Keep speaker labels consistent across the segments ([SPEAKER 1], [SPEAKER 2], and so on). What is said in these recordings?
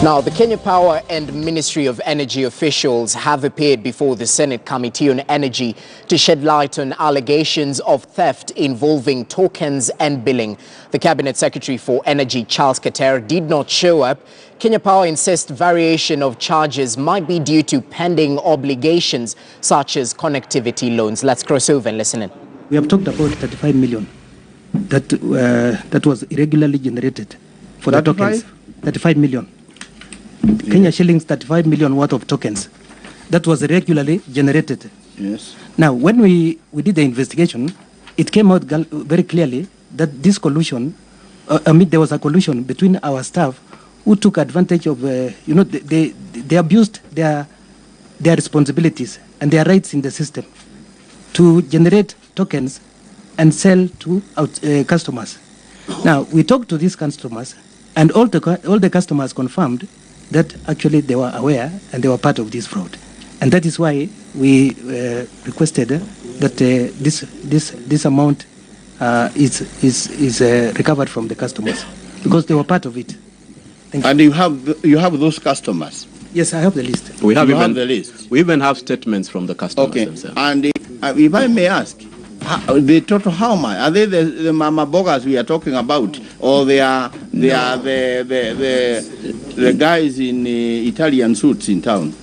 [SPEAKER 1] Now, the Kenya Power and Ministry of Energy officials have appeared before the Senate Committee on Energy to shed light on allegations of theft involving tokens and billing. The Cabinet Secretary for Energy, Charles Katera, did not show up. Kenya Power insists variation of charges might be due to pending obligations such as connectivity loans. Let's cross over and listen in.
[SPEAKER 2] We have talked about 35 million that was irregularly generated for the tokens. 35 million. Kenya shillings, 35 million worth of tokens that was regularly generated.
[SPEAKER 3] Yes.
[SPEAKER 2] Now, when we did the investigation, it came out very clearly that this collusion, there was a collusion between our staff who took advantage of, they abused their responsibilities and their rights in the system to generate tokens and sell to customers. Now, we talked to these customers, and all the customers confirmed that actually they were aware and they were part of this fraud. And that is why we requested that this amount is recovered from the customers, because they were part of it. Thank you.
[SPEAKER 3] And you have those customers?
[SPEAKER 2] Yes, I have the list.
[SPEAKER 4] We have
[SPEAKER 3] the list.
[SPEAKER 4] We even have statements from the customers themselves.
[SPEAKER 3] And if I may ask, the total how much? Are they the mama bogas we are talking about, or they are the guys in Italian suits in town?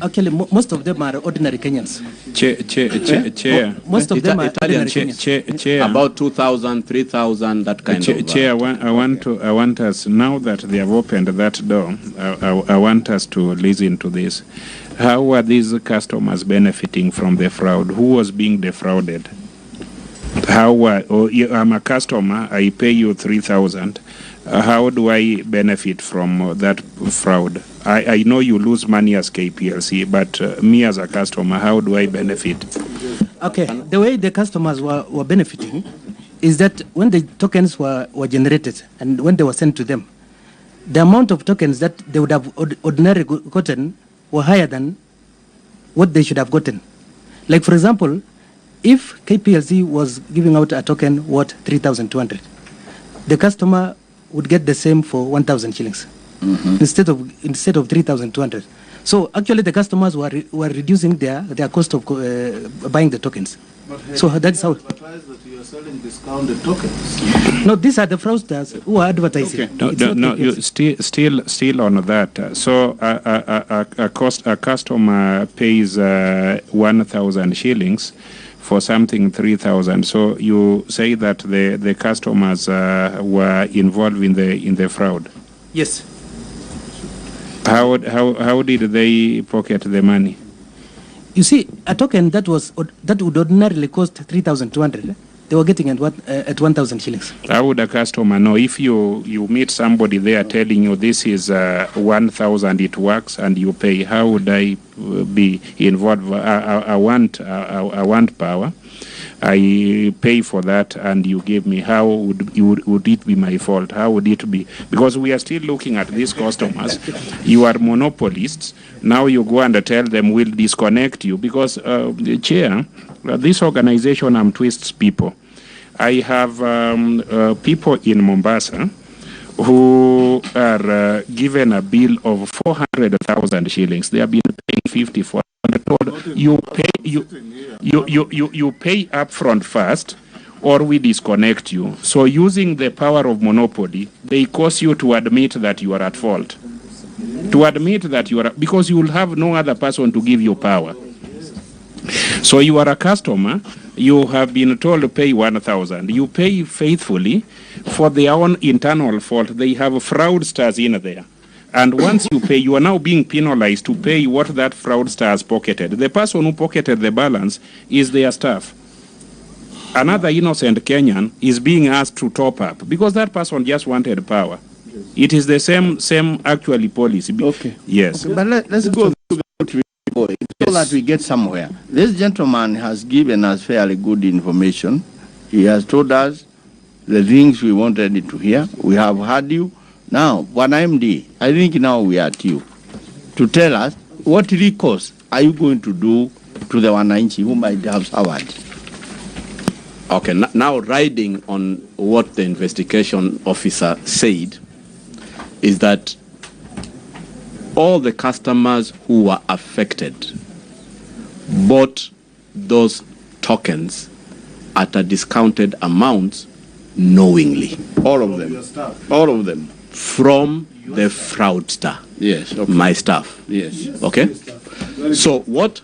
[SPEAKER 2] Actually, most of them are ordinary Kenyans.
[SPEAKER 4] Chair.
[SPEAKER 2] Most of them are
[SPEAKER 4] Italian
[SPEAKER 2] ordinary Kenyans.
[SPEAKER 5] Chair.
[SPEAKER 4] About 2,000, 3,000, that kind of.
[SPEAKER 5] Chair, I want us, now that they have opened that door, I want us to listen to this. How are these customers benefiting from the fraud? Who was being defrauded? I'm a customer, I pay you 3,000. How do I benefit from that fraud? I know you lose money as KPLC, but me as a customer, how do I benefit?
[SPEAKER 2] Okay, the way the customers were benefiting is that when the tokens were generated and when they were sent to them, the amount of tokens that they would have ordinarily gotten were higher than what they should have gotten. Like, for example, if KPLC was giving out a token worth 3,200, the customer would get the same for 1,000 shillings instead of 3,200. So actually, the customers were reducing their cost of buying the tokens. So that's how.
[SPEAKER 3] That you are selling discounted tokens.
[SPEAKER 2] No, these are the fraudsters who are advertising.
[SPEAKER 5] Okay. No, you still on that. So a customer pays 1,000 shillings for something 3,000. So you say that the customers were involved in the fraud.
[SPEAKER 2] Yes.
[SPEAKER 5] How did they pocket the money?
[SPEAKER 2] You see, a token that would ordinarily cost 3,200, they were getting at 1,000 shillings.
[SPEAKER 5] How would a customer know if you meet somebody there telling you this is 1,000, it works, and you pay? How would I be involved? I want power. I pay for that, and you give me. How would it be my fault? How would it be? Because we are still looking at these customers. You are monopolists. Now you go and tell them we'll disconnect you because, Chair, this organization twists people. I have people in Mombasa who are given a bill of 400,000 shillings. They have been paying 54. You pay upfront first, or we disconnect you. So using the power of monopoly, they cause you to admit that you are at fault. To admit that you are, because you will have no other person to give you power. So you are a customer, you have been told to pay 1,000. You pay faithfully for their own internal fault. They have fraudsters in there. And once you pay, you are now being penalized to pay what that fraudster has pocketed. The person who pocketed the balance is their staff. Another innocent Kenyan is being asked to top up because that person just wanted power. It is the same actually policy.
[SPEAKER 3] Okay.
[SPEAKER 5] Yes.
[SPEAKER 3] Okay, but let's go to so that we get somewhere. This gentleman has given us fairly good information. He has told us the things we wanted to hear. We have heard you. Now, one MD, I think now we are at you to tell us what recourse are you going to do to the wananchi who might have suffered.
[SPEAKER 4] Okay, now riding on what the investigation officer said is that all the customers who were affected bought those tokens at a discounted amount knowingly.
[SPEAKER 3] All of them. All of them.
[SPEAKER 4] From the fraudster.
[SPEAKER 3] Yes. Okay.
[SPEAKER 4] My staff.
[SPEAKER 3] Yes.
[SPEAKER 4] Okay. So what?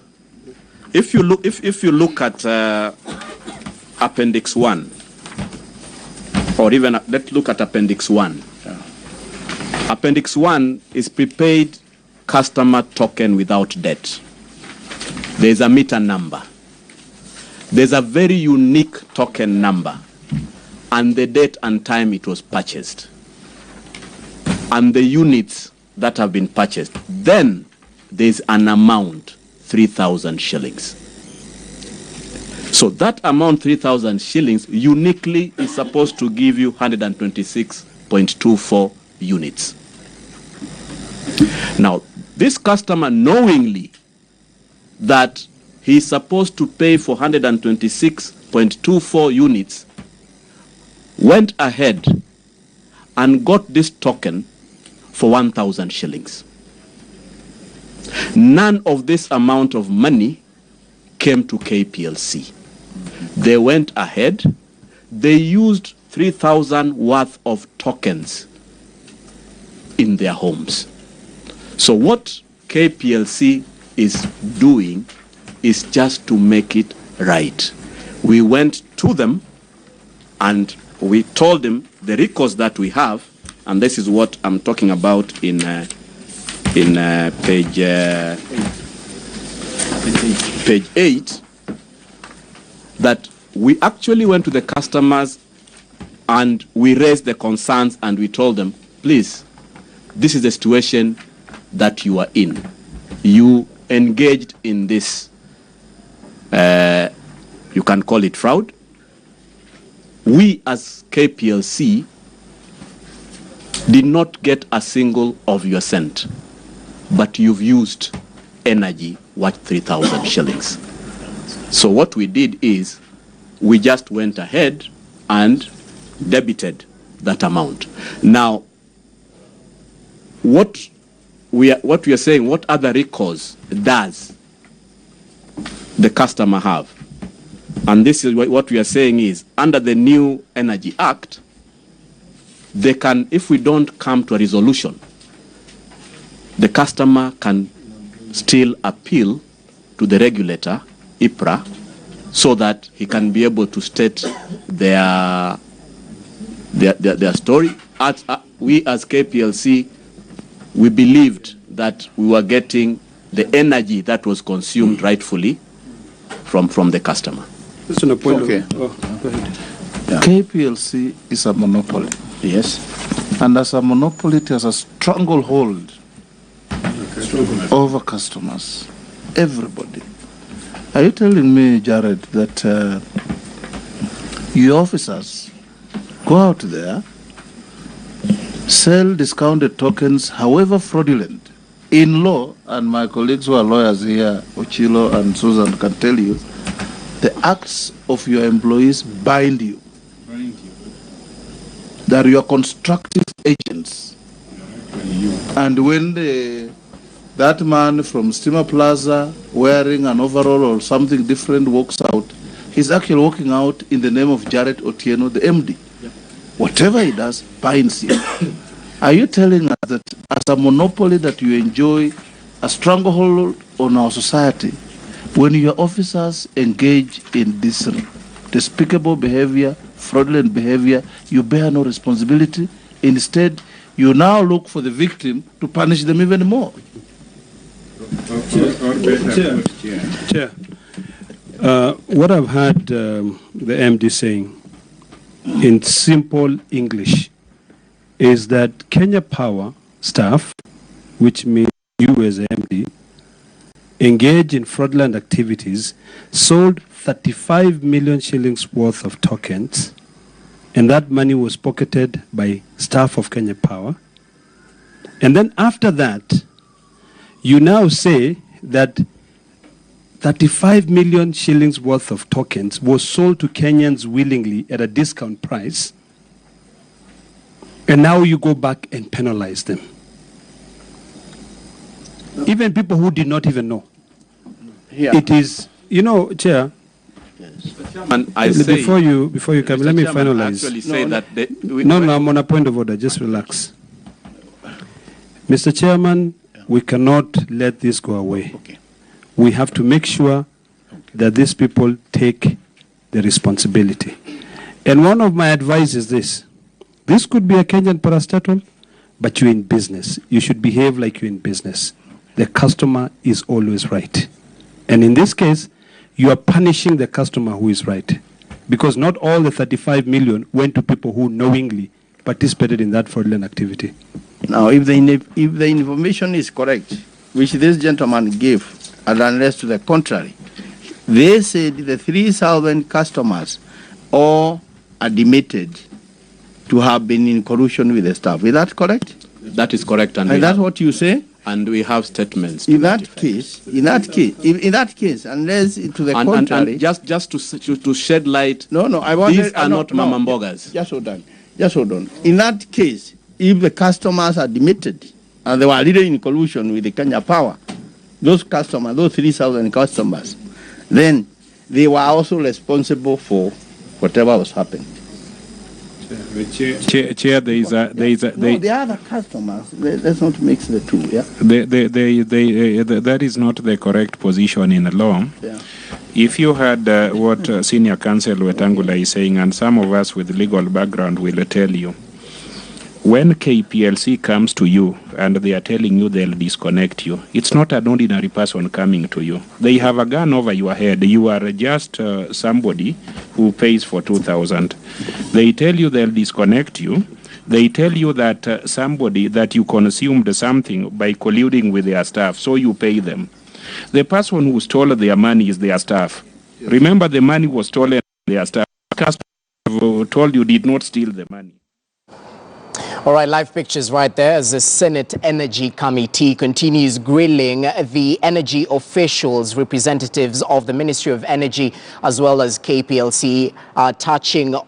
[SPEAKER 4] If you look at Appendix 1, or even let's look at Appendix 1. Appendix 1 is prepaid customer token without debt. There's a meter number. There's a very unique token number and the date and time it was purchased and the units that have been purchased. Then there's an amount, 3,000 shillings. So that amount, 3,000 shillings, uniquely is supposed to give you 126.24 units. Now, this customer, knowingly that he's supposed to pay for 126.24 units, went ahead and got this token for 1,000 shillings. None of this amount of money came to KPLC. They went ahead, they used 3,000 worth of tokens in their homes. So what KPLC is doing is just to make it right. We went to them and we told them the records that we have, and this is what I'm talking about in page 8, that we actually went to the customers and we raised the concerns and we told them, please, this is the situation that you are in. You engaged in this, you can call it fraud. We as KPLC did not get a single of your cent, but you've used energy worth 3,000 shillings. So what we did is we just went ahead and debited that amount. Now, what we are saying, what other recourse does the customer have? And this is what we are saying is, under the new Energy Act, they can, if we don't come to a resolution, the customer can still appeal to the regulator, IPRA, so that he can be able to state their story. We as KPLC, we believed that we were getting the energy that was consumed rightfully from the customer.
[SPEAKER 3] Okay.
[SPEAKER 6] Go ahead. Yeah. KPLC is a monopoly.
[SPEAKER 3] Yes.
[SPEAKER 6] And as a monopoly, it has a stranglehold over customers, everybody. Are you telling me, Jared, that your officers go out there, sell discounted tokens, however fraudulent, in law, and my colleagues who are lawyers here, Ochilo and Susan, can tell you, the acts of your employees bind you. That you are constructive agents. And when that man from Steamer Plaza wearing an overall or something different walks out, he's actually walking out in the name of Jared Otieno, the MD. Yep. Whatever he does binds you. Are you telling us that as a monopoly that you enjoy a stranglehold on our society, when your officers engage in this despicable behavior, fraudulent behavior, you bear no responsibility? Instead, you now look for the victim to punish them even more.
[SPEAKER 7] Chair, what I've heard the MD saying in simple English is that Kenya Power staff, which means you as MD, engaged in fraudulent activities, sold 35 million shillings worth of tokens, and that money was pocketed by staff of Kenya Power. And then after that, you now say that 35 million shillings worth of tokens was sold to Kenyans willingly at a discount price, and now you go back and penalize them. even people who did not even know.
[SPEAKER 3] Yeah.
[SPEAKER 7] It is, Chair.
[SPEAKER 4] And I say,
[SPEAKER 7] before you come, let me finalize.
[SPEAKER 4] Actually say that
[SPEAKER 7] No, I'm on a point of order. Just relax. Mr. Chairman, we cannot let this go away.
[SPEAKER 3] Okay.
[SPEAKER 7] We have to make sure that these people take the responsibility. And one of my advice is this. This could be a Kenyan parastatal, but you're in business. You should behave like you're in business. The customer is always right. And in this case, you are punishing the customer who is right. Because not all the 35 million went to people who knowingly participated in that fraudulent activity.
[SPEAKER 3] Now, if the information is correct, which this gentleman gave, and unless to the contrary, they said the 3,000 customers all admitted to have been in collusion with the staff. Is that correct?
[SPEAKER 4] that is correct,
[SPEAKER 3] And that's what you say?
[SPEAKER 4] And we have statements.
[SPEAKER 3] In that case, unless to the contrary,
[SPEAKER 4] and just to shed light.
[SPEAKER 3] No, I want.
[SPEAKER 4] These are not mama mbogas.
[SPEAKER 3] Just hold on. In that case, if the customers are admitted and they were really in collusion with the Kenya Power, those customers, those 3,000 customers, then they were also responsible for whatever was happening.
[SPEAKER 5] Chair, there is a
[SPEAKER 3] the other customers. Let's not mix the two. Yeah.
[SPEAKER 5] That is not the correct position in the law.
[SPEAKER 3] Yeah.
[SPEAKER 5] If you had what Senior Counsel Wetangula is saying, and some of us with legal background will tell you, when KPLC comes to you and they are telling you they'll disconnect you, it's not an ordinary person coming to you. They have a gun over your head. You are just somebody who pays for 2,000. They tell you they'll disconnect you. They tell you that that you consumed something by colluding with their staff, so you pay them. The person who stole their money is their staff. Yes. Remember, the money was stolen by their staff. Customer told you did not steal the money.
[SPEAKER 1] All right, live pictures right there as the Senate Energy Committee continues grilling the energy officials, representatives of the Ministry of Energy, as well as KPLC, touching on